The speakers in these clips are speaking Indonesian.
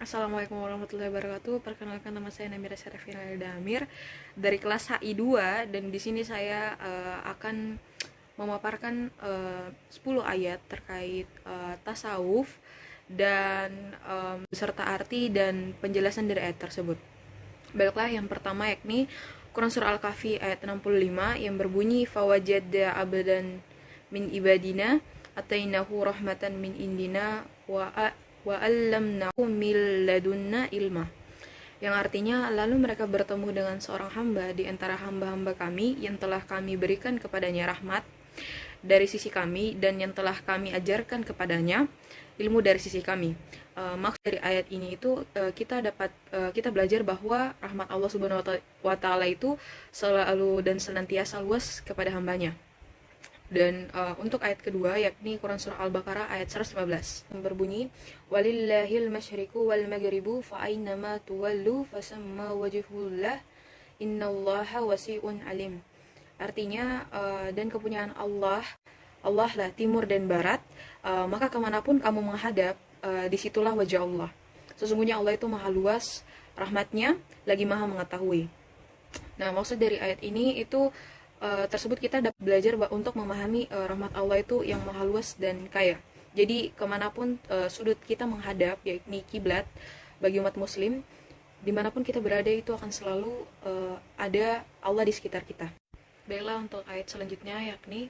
Assalamualaikum warahmatullahi wabarakatuh. Perkenalkan, nama saya Namira Syarifina Damir dari kelas HI 2, dan di sini saya akan memaparkan 10 ayat terkait tasawuf dan beserta arti dan penjelasan dari ayat tersebut. Baiklah, yang pertama yakni Quran Surah Al-Kahfi ayat 65 yang berbunyi fawajada abadan min ibadina atainahu rahmatan min indina wa allamnahu min ladunna ilma, yang artinya lalu mereka bertemu dengan seorang hamba di antara hamba-hamba kami yang telah kami berikan kepadanya rahmat dari sisi kami dan yang telah kami ajarkan kepadanya ilmu dari sisi kami. Maksud dari ayat ini itu kita belajar bahwa rahmat Allah Subhanahu wa taala itu selalu dan senantiasa luas kepada hambanya. Dan untuk ayat kedua yakni Quran Surah Al-Baqarah ayat 115 yang berbunyi walillahil masyriqu wal maghribu fa aynama tuwallu fasamma wajhullah innallaha wasi'un alim. Artinya dan kepunyaan Allah lah timur dan barat, maka kemanapun kamu menghadap, disitulah wajah Allah. Sesungguhnya Allah itu maha luas rahmatnya, lagi maha mengetahui. Nah, maksud dari ayat ini itu tersebut kita dapat belajar untuk memahami rahmat Allah itu yang maha luas dan kaya. Jadi kemanapun sudut kita menghadap, yakni kiblat bagi umat muslim, dimanapun kita berada itu akan selalu ada Allah di sekitar kita. Baiklah, untuk ayat selanjutnya yakni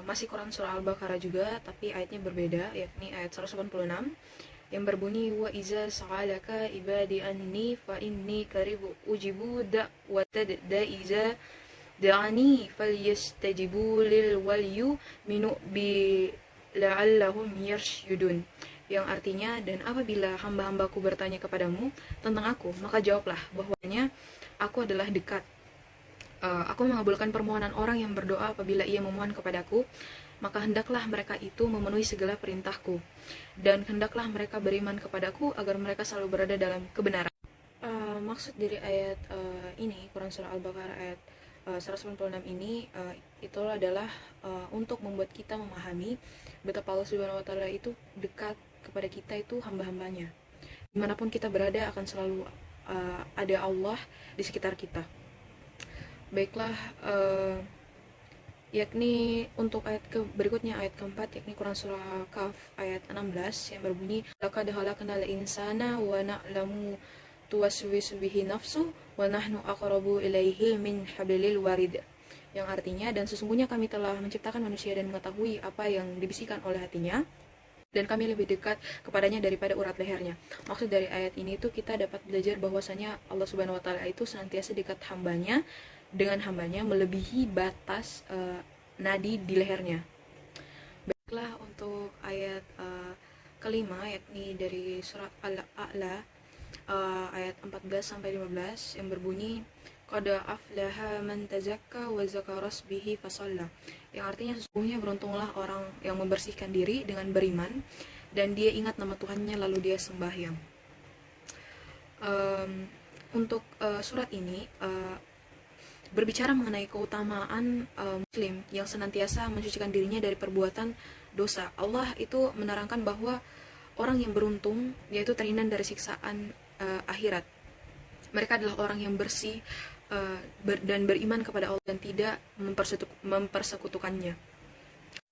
masih Quran Surah Al-Baqarah juga, tapi ayatnya berbeda, yakni ayat 186 yang berbunyi wa iza sa'alaka ibadi anni fa inni qaribu ujibu da'wata da'iza da'ani falyastajibu lil walyu minu bi la'allahum yarsyudun, yang artinya dan apabila hamba-hambaku bertanya kepadamu tentang aku, maka jawablah bahwanya aku adalah dekat. Aku mengabulkan permohonan orang yang berdoa apabila ia memohon kepadaku, maka hendaklah mereka itu memenuhi segala perintahku, dan hendaklah mereka beriman kepadaku agar mereka selalu berada dalam kebenaran. Maksud dari ayat ini, Quran Surah Al-Baqarah ayat 196 ini, itu adalah untuk membuat kita memahami betapa Allah Subhanahu wa taala itu dekat kepada kita, itu hamba-hambanya. Dimanapun kita berada akan selalu ada Allah di sekitar kita. Baiklah, yakni untuk ayat berikutnya, ayat keempat, yakni Quran Surah Kaf ayat 16 yang berbunyi laqad khalaqnal insana wa na'lamu tuwaswisu bihi nafsu wa nahnu aqrabu ilaihi min hablil warid, yang artinya dan sesungguhnya kami telah menciptakan manusia dan mengetahui apa yang dibisikkan oleh hatinya, dan kami lebih dekat kepadanya daripada urat lehernya. Maksud dari ayat ini itu kita dapat belajar bahwasanya Allah Subhanahu wa taala itu senantiasa dekat dengan hambanya melebihi batas nadi di lehernya. Baiklah, untuk ayat kelima yakni dari surat Al-A'la ayat 14 sampai 15 yang berbunyi qad aflaha man tazakka wa zakara bihi fasalla, yang artinya sesungguhnya beruntunglah orang yang membersihkan diri dengan beriman dan dia ingat nama Tuhannya lalu dia sembahyang. Untuk surat ini berbicara mengenai keutamaan muslim yang senantiasa mensucikan dirinya dari perbuatan dosa. Allah itu menerangkan bahwa orang yang beruntung yaitu terhindar dari siksaan akhirat. Mereka adalah orang yang bersih dan beriman kepada Allah dan tidak mempersekutukannya.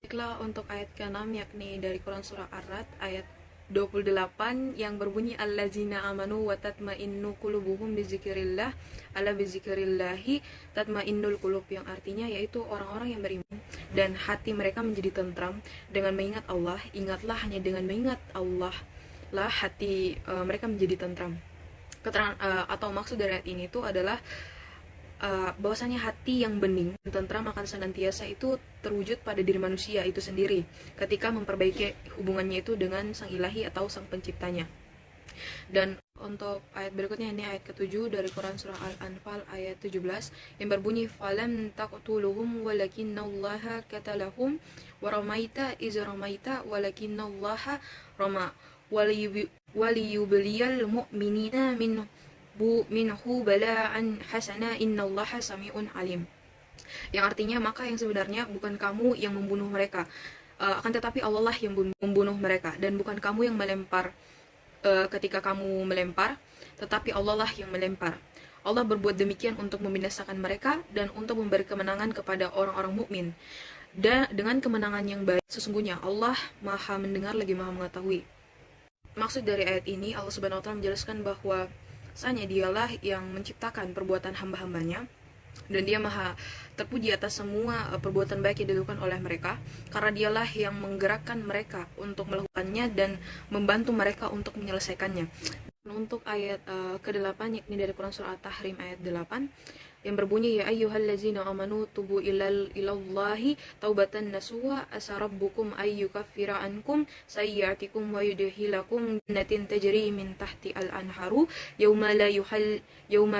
Baiklah, untuk ayat ke-6 yakni dari Quran Surah Ar-Ra'd ayat 28 yang berbunyi allazina amanu wa tatma'innu qulubuhum bizikrillah ala bizikrillahi tatma'innul qulub, yang artinya yaitu orang-orang yang beriman dan hati mereka menjadi tentram dengan mengingat Allah. Ingatlah, hanya dengan mengingat Allah lah hati mereka menjadi tentram. Atau maksud dari ayat ini itu adalah bahwasanya hati yang bening dan tentram akan senantiasa itu terwujud pada diri manusia itu sendiri ketika memperbaiki hubungannya itu dengan sang ilahi atau sang penciptanya. Dan untuk ayat berikutnya, ini ayat ke-7 dari Quran Surah Al-Anfal ayat 17 yang berbunyi falam taqtuluhum walakinallaha qatalahum wa ramaita iz ramaita walakinallaha rama waliyubliyal mu'minina minhu bala'an hasana innallaha sami'un alim, yang artinya maka yang sebenarnya bukan kamu yang membunuh mereka, akan tetapi Allah lah yang membunuh mereka, dan bukan kamu yang melempar ketika kamu melempar, tetapi Allah lah yang melempar. Allah berbuat demikian untuk membinasakan mereka dan untuk memberi kemenangan kepada orang-orang mukmin. Dan dengan kemenangan yang baik, sesungguhnya Allah Maha mendengar lagi Maha mengetahui. Maksud dari ayat ini, Allah Subhanahu wa taala menjelaskan bahwa hanya Dialah yang menciptakan perbuatan hamba-hambanya, dan Dia Maha terpuji atas semua perbuatan baik yang dilakukan oleh mereka, karena Dialah yang menggerakkan mereka untuk melakukannya dan membantu mereka untuk menyelesaikannya. Dan untuk ayat ke-8, yakni dari Quran surah At-Tahrim ayat 8, yang berbunyi, ya ayyuhallazina amanu tubu ilallahi taubatan nasuha asa rabbukum ayyukaffira ankum sayyi'atikum wa yudkhilakum jannatin tajri min tahti al-anharu yawma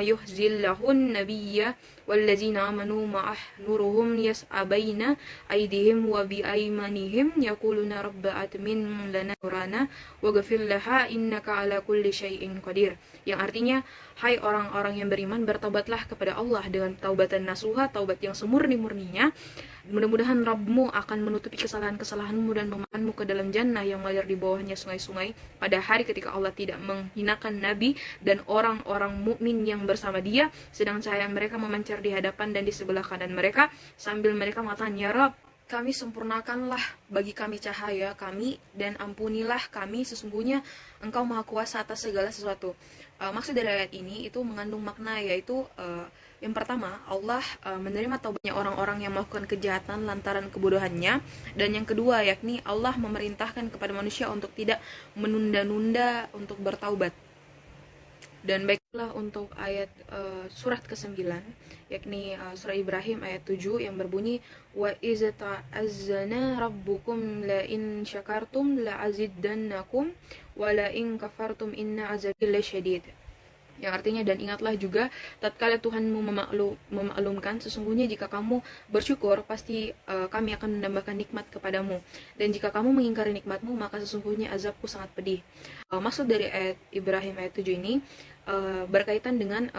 yuhzillahun nabiyya wallazina amanu ma'ah nuruhum yas'a baina aydihim wa bi aymanihim yaquluna rabbana atmin lana nurana waghfir laha innaka ala kulli syai'in qadir. Yang artinya, hai orang-orang yang beriman, bertaubatlah kepada Allah dengan taubatan nasuha, taubat yang semurni-murninya. Mudah-mudahan Rabbmu akan menutupi kesalahan-kesalahanmu dan memasukkanmu ke dalam jannah yang mengalir di bawahnya sungai-sungai pada hari ketika Allah tidak menghinakan Nabi dan orang-orang mukmin yang bersama Dia, sedang cahaya mereka memancar di hadapan dan di sebelah kanan mereka, sambil mereka mengatakan, ya Rabb, kami sempurnakanlah bagi kami cahaya kami dan ampunilah kami, sesungguhnya Engkau Maha Kuasa atas segala sesuatu. Maksud dari ayat ini itu mengandung makna, yaitu yang pertama, Allah menerima taubatnya orang-orang yang melakukan kejahatan lantaran kebodohannya, dan yang kedua, yakni Allah memerintahkan kepada manusia untuk tidak menunda-nunda untuk bertaubat. Dan baiklah untuk ayat surat ke-9, yakni surah Ibrahim ayat 7 yang berbunyi, wa iz ta'azzana rabbukum la in syakartum la azidannakum wa la in kafartum inna azabi lasyadid. Yang artinya, dan ingatlah juga tatkala Tuhanmu memaklumkan, sesungguhnya jika kamu bersyukur pasti kami akan menambahkan nikmat kepadamu, dan jika kamu mengingkari nikmatmu maka sesungguhnya azabku sangat pedih. Maksud dari ayat Ibrahim ayat 7 ini berkaitan dengan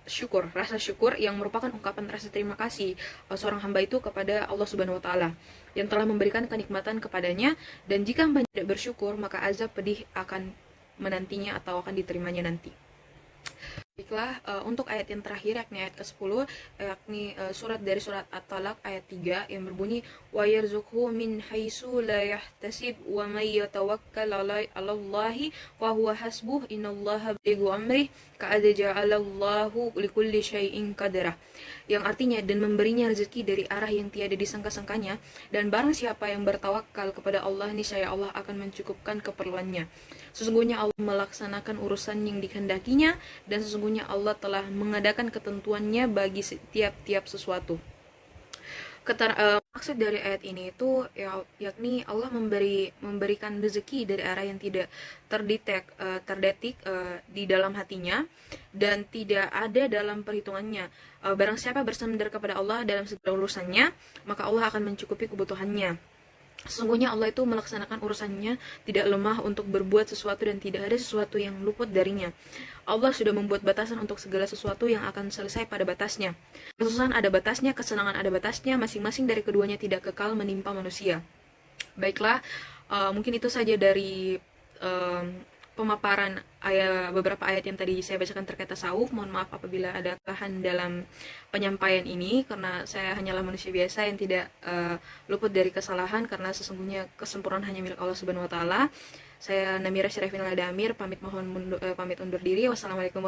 syukur, rasa syukur yang merupakan ungkapan rasa terima kasih seorang hamba itu kepada Allah Subhanahu wa taala yang telah memberikan kenikmatan kepadanya, dan jika hamba tidak bersyukur maka azab pedih akan menantinya atau akan diterimanya nanti. Baiklah, untuk ayat yang terakhir yakni ayat ke-10, yakni surat dari surat At-Talaq ayat 3 yang berbunyi, wa yarzuqhu min haitsu la yahtasib wa may yatawakkal 'alallahi fa huwa hasbuh innallaha balighu amrih qad ja'alallahu likulli syai'in qadara. Yang artinya, dan memberinya rezeki dari arah yang tiada disangka-sangkanya, dan barang siapa yang bertawakal kepada Allah, niscaya Allah akan mencukupkan keperluannya. Sesungguhnya Allah melaksanakan urusan yang dikehendakinya, dan sesungguhnya Allah telah mengadakan ketentuannya bagi setiap sesuatu. Maksud dari ayat ini itu yakni Allah memberikan rezeki dari arah yang tidak terdetik di dalam hatinya dan tidak ada dalam perhitungannya. Barang siapa bersandar kepada Allah dalam segala urusannya, maka Allah akan mencukupi kebutuhannya. Sesungguhnya Allah itu melaksanakan urusannya tidak lemah untuk berbuat sesuatu dan tidak ada sesuatu yang luput darinya. Allah sudah membuat batasan untuk segala sesuatu yang akan selesai pada batasnya. Kesusahan ada batasnya, kesenangan ada batasnya, masing-masing dari keduanya tidak kekal menimpa manusia. Baiklah, mungkin itu saja dari pemaparan beberapa ayat yang tadi saya bacakan terkait tasawuf. Mohon maaf apabila ada kesalahan dalam penyampaian ini, karena saya hanyalah manusia biasa yang tidak luput dari kesalahan, karena sesungguhnya kesempurnaan hanya milik Allah Subhanahu wa taala. Saya Namira Syarifin Al-Damir pamit undur diri. Wassalamualaikum